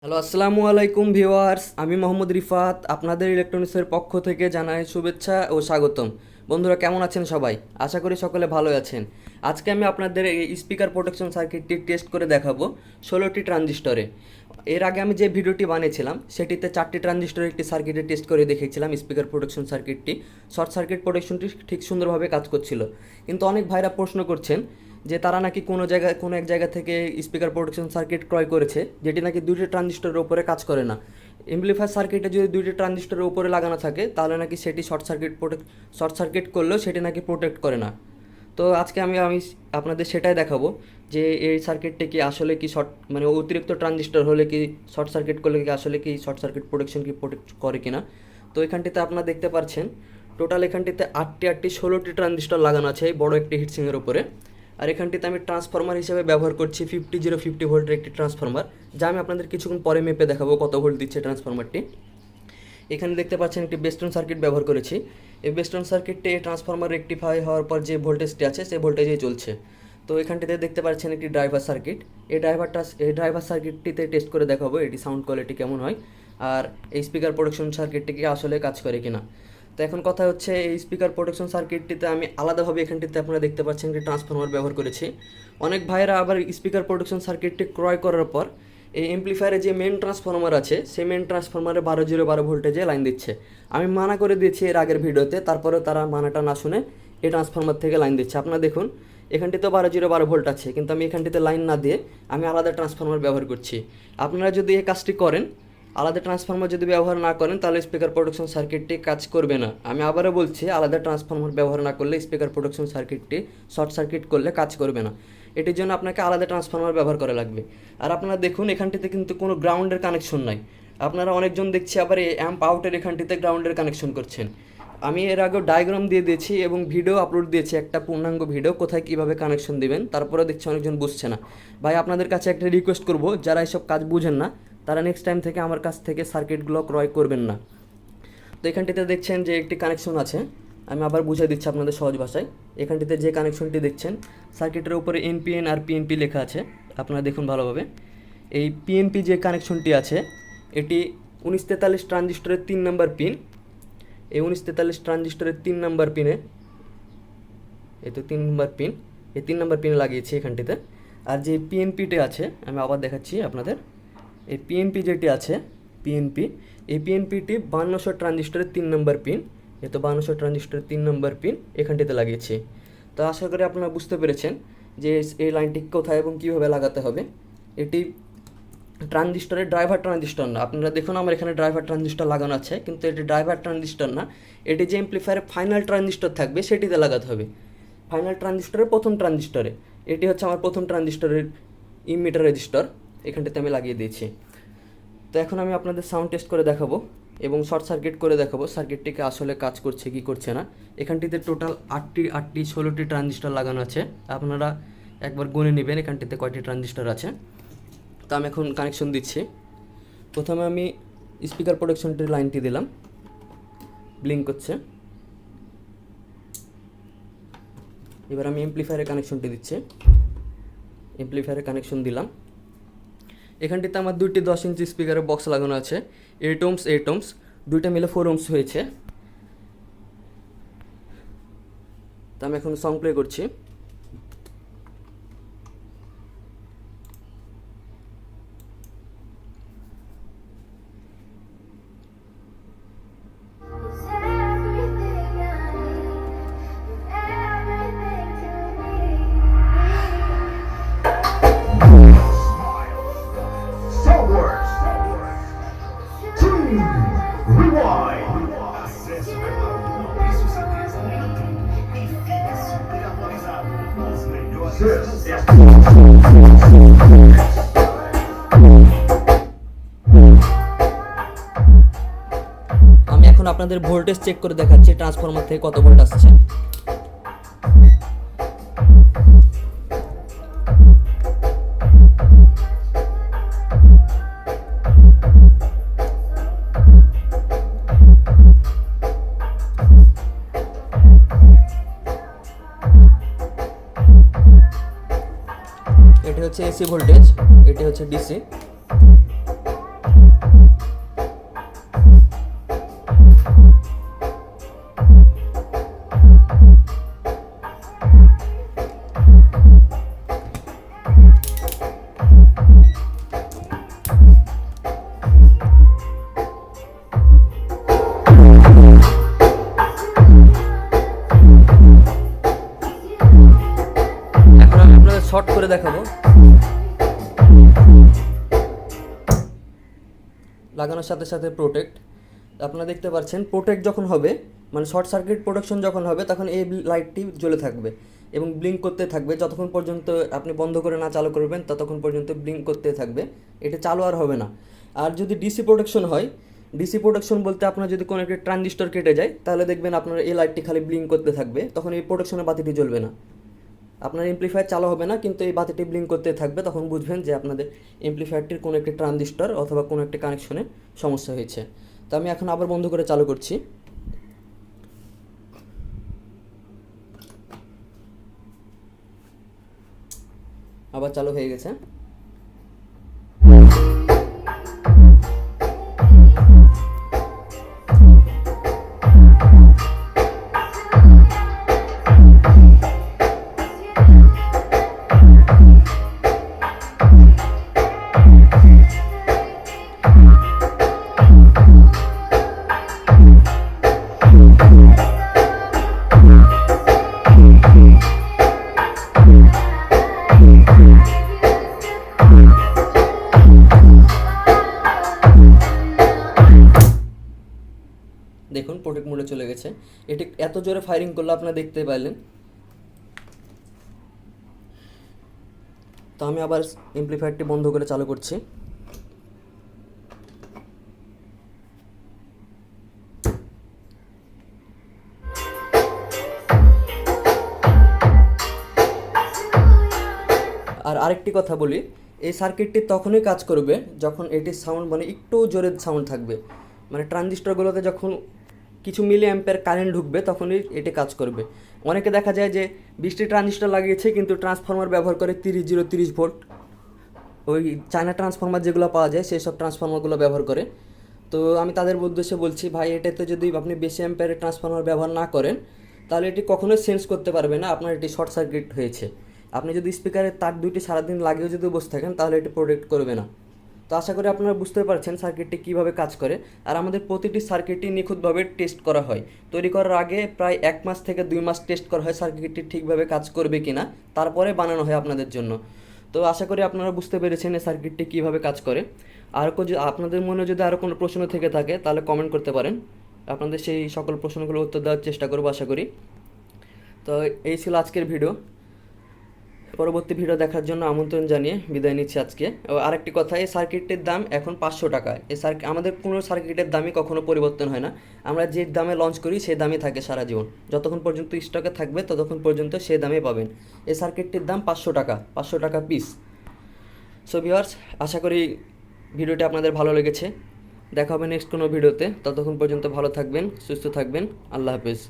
Hello, আসসালামু আলাইকুম viewers. আমি মোহাম্মদ রিফাত আপনাদের ইলেকট্রনিক্সের পক্ষ থেকে জানাই শুভেচ্ছা ও স্বাগতম। বন্ধুরা, কেমন আছেন সবাই? আশা করি সকলে ভালো আছেন। আজকে আমি আপনাদের এই স্পিকার প্রোটেকশন সার্কিটটি টেস্ট করে দেখাবো 16টি ট্রানজিস্টরে। এর আগে আমি যে ভিডিওটি বানিয়েছিলাম সেটিতে 4টি ট্রানজিস্টরের একটি সার্কিটে টেস্ট করে দেখিয়েছিলাম স্পিকার প্রোটেকশন সার্কিটটি। শর্ট সার্কিট প্রোটেকশনটি ঠিক সুন্দরভাবে কাজ করছিল, কিন্তু অনেক ভাইরা প্রশ্ন করছেন যে তারা নাকি কোনো এক জায়গা থেকে স্পিকার প্রোটেকশন সার্কিট ক্রয় করেছে যেটি নাকি দুইটি ট্রানজিস্টরের উপরে কাজ করে না। এমপ্লিফায়ার সার্কিটে যদি দুইটি ট্রানজিস্টরের উপরে লাগানো থাকে তাহলে নাকি সেটি শর্ট সার্কিট করলেও সেটি নাকি প্রোটেক্ট করে না। তো আজকে আমি আপনাদের সেটাই দেখাবো যে এই সার্কিটটি কি আসলে কি অতিরিক্ত ট্রানজিস্টর হলে কি শর্ট সার্কিট করলে কি আসলে কি শর্ট সার্কিট প্রোটেকশন কি প্রোটেক্ট করে কিনা। তো এখানটিতে আপনারা দেখতে পাচ্ছেন টোটাল এখানটিতে 16টি ট্রানজিস্টর লাগানো আছে এই বড় একটি হিটসিংয়ের উপরে। আর এখানটিতে আমি ট্রান্সফরমার হিসেবে ব্যবহার করছি 50 ভোল্টের একটি ট্রান্সফরমার, যা আমি আপনাদের কিছুক্ষণ পরে মেপে দেখাবো কত ভোল্ট দিচ্ছে ট্রান্সফরমারটি। এখানে দেখতে পাচ্ছেন একটি বেস্টন সার্কিট ব্যবহার করেছি। এই বেস্টন সার্কিটটি ট্রান্সফরমার রেকটিফাই হওয়ার পর যে ভোল্টেজটি আছে সেই ভোল্টেজেই চলছে। তো এখানটিতে দেখতে পাচ্ছেন একটি ড্রাইভার সার্কিট। এই ড্রাইভার সার্কিটটিতে টেস্ট করে দেখাবো এটি সাউন্ড কোয়ালিটি কেমন হয় আর এই স্পিকার প্রোটেকশন সার্কিটটি কি আসলে কাজ করে কিনা। তো এখন কথা হচ্ছে এই স্পিকার প্রোটেকশন সার্কিটটিতে আমি আলাদাভাবে এখানটিতে আপনারা দেখতে পাচ্ছেন একটি ট্রান্সফরমার ব্যবহার করেছি। অনেক ভাইয়েরা আবার স্পিকার প্রোটেকশন সার্কিটটি ক্রয় করার পর এই এমপ্লিফায়ারে যে মেন ট্রান্সফরমার আছে সেই মেন ট্রান্সফরমারে 12 ভোল্টেজে লাইন দিচ্ছে। আমি মানা করে দিয়েছি এর আগের ভিডিওতে, তারপরেও তারা মানাটা না শুনে এই ট্রান্সফরমার থেকে লাইন দিচ্ছে। আপনারা দেখুন এখানটিতে 12 ভোল্ট আছে, কিন্তু আমি এখানটিতে লাইন না দিয়ে আমি আলাদা ট্রান্সফরমার ব্যবহার করছি। আপনারা যদি এই কাজটি করেন, আলাদা ট্রান্সফরমার যদি ব্যবহার না করেন তাহলে স্পিকার প্রোটেকশন সার্কিটটি কাজ করবে না। আমি আবারও বলছি, আলাদা ট্রান্সফরমার ব্যবহার না করলে স্পিকার প্রোটেকশন সার্কিটটি শর্ট সার্কিট করলে কাজ করবে না। এটির জন্য আপনাকে আলাদা ট্রান্সফরমার ব্যবহার করা লাগবে। আর আপনারা দেখুন এখানটিতে কিন্তু কোনো গ্রাউন্ডের কানেকশন নাই। আপনারা অনেকজন দেখছি আবার এই অ্যাম্প আউটের এখানটিতে গ্রাউন্ডের কানেকশন করছেন। আমি এর আগেও ডায়াগ্রাম দিয়ে দিয়েছি এবং ভিডিও আপলোড দিয়েছি, একটা পূর্ণাঙ্গ ভিডিও কোথায় কীভাবে কানেকশন দিবেন। তারপরে দেখছি অনেকজন বুঝছে না। ভাই, আপনাদের কাছে একটা রিকোয়েস্ট করব, যারা এসব কাজ বুঝেন না তারা নেক্সট টাইম থেকে আমার কাছ থেকে সার্কিটগুলো ক্রয় করবেন না। তো এখানটিতে দেখছেন যে একটি কানেকশন আছে, আমি আবার বুঝিয়ে দিচ্ছি আপনাদের সহজ ভাষায়। এখানটিতে যে কানেকশনটি দেখছেন সার্কিটের উপরে এনপিএন আর পিএনপি লেখা আছে, আপনারা দেখুন ভালোভাবে। এই পিএনপি যে কানেকশনটি আছে এটি 1943 ট্রানজিস্টরের 3 নম্বর পিন। এই 1943 ট্রানজিস্টরের 3 নম্বর পিনে, এই তো 3 নম্বর পিন, এই 3 নম্বর পিনে লাগিয়েছি এখানটিতে। আর যে পিএনপিটি আছে আমি আবার দেখাচ্ছি আপনাদের। এই পিএনপি যেটি আছে পিএনপি, এই পিএনপিটি 5200 ট্রানজিস্টরের 3 নম্বর পিন। এ তো 5200 ট্রানজিস্টরের 3 নম্বর পিন এখানটিতে লাগিয়েছি। তো আশা করি আপনারা বুঝতে পেরেছেন যে এই লাইনটি কোথায় এবং কীভাবে লাগাতে হবে। এটি ট্রানজিস্টরের ড্রাইভার ট্রানজিস্টর না। আপনারা দেখুন আমার এখানে ড্রাইভার ট্রানজিস্টর লাগানো আছে, কিন্তু এটি ড্রাইভার ট্রানজিস্টর না। এটি যে এমপ্লিফায়ারে ফাইনাল ট্রানজিস্টর থাকবে সেটিতে লাগাতে হবে, ফাইনাল ট্রানজিস্টরের প্রথম ট্রানজিস্টরে। এটি হচ্ছে আমার প্রথম ট্রানজিস্টরের ইমিটার রেজিস্টর, এখানটাতে আমি লাগিয়ে দিয়েছি। তো এখন আমি আপনাদের সাউন্ড টেস্ট করে দেখাবো এবং শর্ট সার্কিট করে দেখাবো সার্কিটটিকে আসলে কাজ করছে কি করছে না। এখানটিতে টোটাল 16টি ট্রানজিস্টর লাগানো আছে। আপনারা একবার গুনে নেবেন এখানটিতে কয়টি ট্রানজিস্টর আছে। তো আমি এখন কানেকশন দিচ্ছি। প্রথমে আমি স্পিকার প্রোটেকশনটির লাইনটি দিলাম, ব্লিঙ্ক করছে। এবার আমি এমপ্লিফায়ারের কানেকশনটি দিচ্ছি, এমপ্লিফায়ারের কানেকশন দিলাম। এখানটিতে আমার 2টি 10 ইঞ্চি স্পিকারের বক্স লাগানো আছে, 8 ohms, দুইটা মিলে 4 ohms হয়েছে। তো আমি এখন সং প্লে করছি। আমি এখন আপনাদের ভোল্টেজ চেক করে দেখাচ্ছি ট্রান্সফরমার থেকে কত ভোল্ট আসছে। এটি হচ্ছে এসি ভোল্টেজ, এটি হচ্ছে ডিসি। শর্ট করে দেখাবো। লাগানোর সাথে সাথে প্রোটেক্ট, আপনারা দেখতে পাচ্ছেন প্রোটেক্ট যখন হবে মানে শর্ট সার্কিট প্রোটেকশন যখন হবে তখন এই লাইটটি জ্বলে থাকবে এবং ব্লিঙ্ক করতে থাকবে যতক্ষণ পর্যন্ত আপনি বন্ধ করে না চালু করবেন ততক্ষণ পর্যন্ত ব্লিঙ্ক করতে থাকবে, এটা চালু আর হবে না। আর যদি ডিসি প্রোটেকশন হয়, ডিসি প্রোটেকশন বলতে আপনার যদি কোনো একটা ট্রানজিস্টর কেটে যায় তাহলে দেখবেন আপনার এই লাইটটি খালি ব্লিঙ্ক করতে থাকবে, তখন এই প্রোটেকশনের বাতিটি জ্বলবে না, আপনার এমপ্লিফায়ার চালু হবে না, কিন্তু এই বাতিটি ব্লিঙ্ক করতে থাকবে, তখন বুঝবেন যে আপনাদের এমপ্লিফায়ারটির কোনো একটি ট্রানজিস্টর অথবা কোনো একটি কানেকশনে সমস্যা হয়েছে। তো আমি এখন আবার বন্ধ করে চালু করছি। আবার চালু হয়ে গেছে। দেখুন প্রোটেক্ট মোডে চলে গেছে, এটি এত জোরে ফায়ারিং করলে আপনারা দেখতে পাইলেন। তো আমি আবার এমপ্লিফায়ারটি বন্ধ করে চালু করছি। আর আরেকটি কথা বলি, এই সার্কিটটি তখনই কাজ করবে যখন এটির সাউন্ড মানে একটু জোরে সাউন্ড থাকবে, মানে ট্রানজিস্টরগুলোতে যখন কিছু মিলি অ্যাম্পিয়ার কারেন্ট ঢুকবে তখনই এটি কাজ করবে। অনেকে দেখা যায় যে 20টি ট্রানজিস্টর লাগিয়েছে কিন্তু ট্রান্সফরমার ব্যবহার করে 30 ভোল্ট, ওই চায়না ট্রান্সফরমার যেগুলো পাওয়া যায় সেই সব ট্রান্সফরমারগুলো ব্যবহার করে। তো আমি তাদের উদ্দেশ্যে বলছি, ভাই এটাতে যদি আপনি বেশি অ্যাম্পিয়ারের ট্রান্সফরমার ব্যবহার না করেন তাহলে এটি কখনোই সেন্স করতে পারবে না আপনার এটি শর্ট সার্কিট হয়েছে। আপনি যদি স্পিকারের তার দুইটি সারাদিন লাগিয়েও যদি বসে থাকেন তাহলে এটি প্রোটেক্ট করবে না। তো আশা করি আপনারা বুঝতে পারছেন সার্কিটটি কীভাবে কাজ করে। আর আমাদের প্রতিটি সার্কিটই নিখুঁতভাবে টেস্ট করা হয়, তৈরি করার আগে প্রায় 1 মাস থেকে 2 মাস টেস্ট করা হয় সার্কিটটি ঠিকভাবে কাজ করবে কি না, তারপরে বানানো হয় আপনাদের জন্য। তো আশা করি আপনারা বুঝতে পেরেছেন এই সার্কিটটি কীভাবে কাজ করে। আর আপনাদের মনে যদি আরও কোনো প্রশ্ন থেকে থাকে তাহলে কমেন্ট করতে পারেন, আপনাদের সেই সকল প্রশ্নগুলোর উত্তর দেওয়ার চেষ্টা করবো আশা করি। তো এই ছিল আজকের ভিডিও, পরবর্তী ভিডিও দেখার জন্য আমন্ত্রণ জানিয়ে বিদায় নিচ্ছি আজকে। আরেকটি কথা, এই সার্কিটটির দাম এখন 500 টাকা। এই আমাদের কোনো সার্কিটের দামই কখনো পরিবর্তন হয় না, আমরা যে দামে লঞ্চ করি সেই দামই থাকে সারা জীবন, যতক্ষণ পর্যন্ত স্টকে থাকবে ততক্ষণ পর্যন্ত সেই দামে পাবেন। এই সার্কিটটির দাম 500 টাকা, 500 টাকা পিস। সো ভিউয়ার্স, আশা করি ভিডিওটি আপনাদের ভালো লেগেছে। দেখা হবে নেক্সট কোনো ভিডিওতে, ততক্ষণ পর্যন্ত ভালো থাকবেন, সুস্থ থাকবেন, আল্লাহ হাফেজ।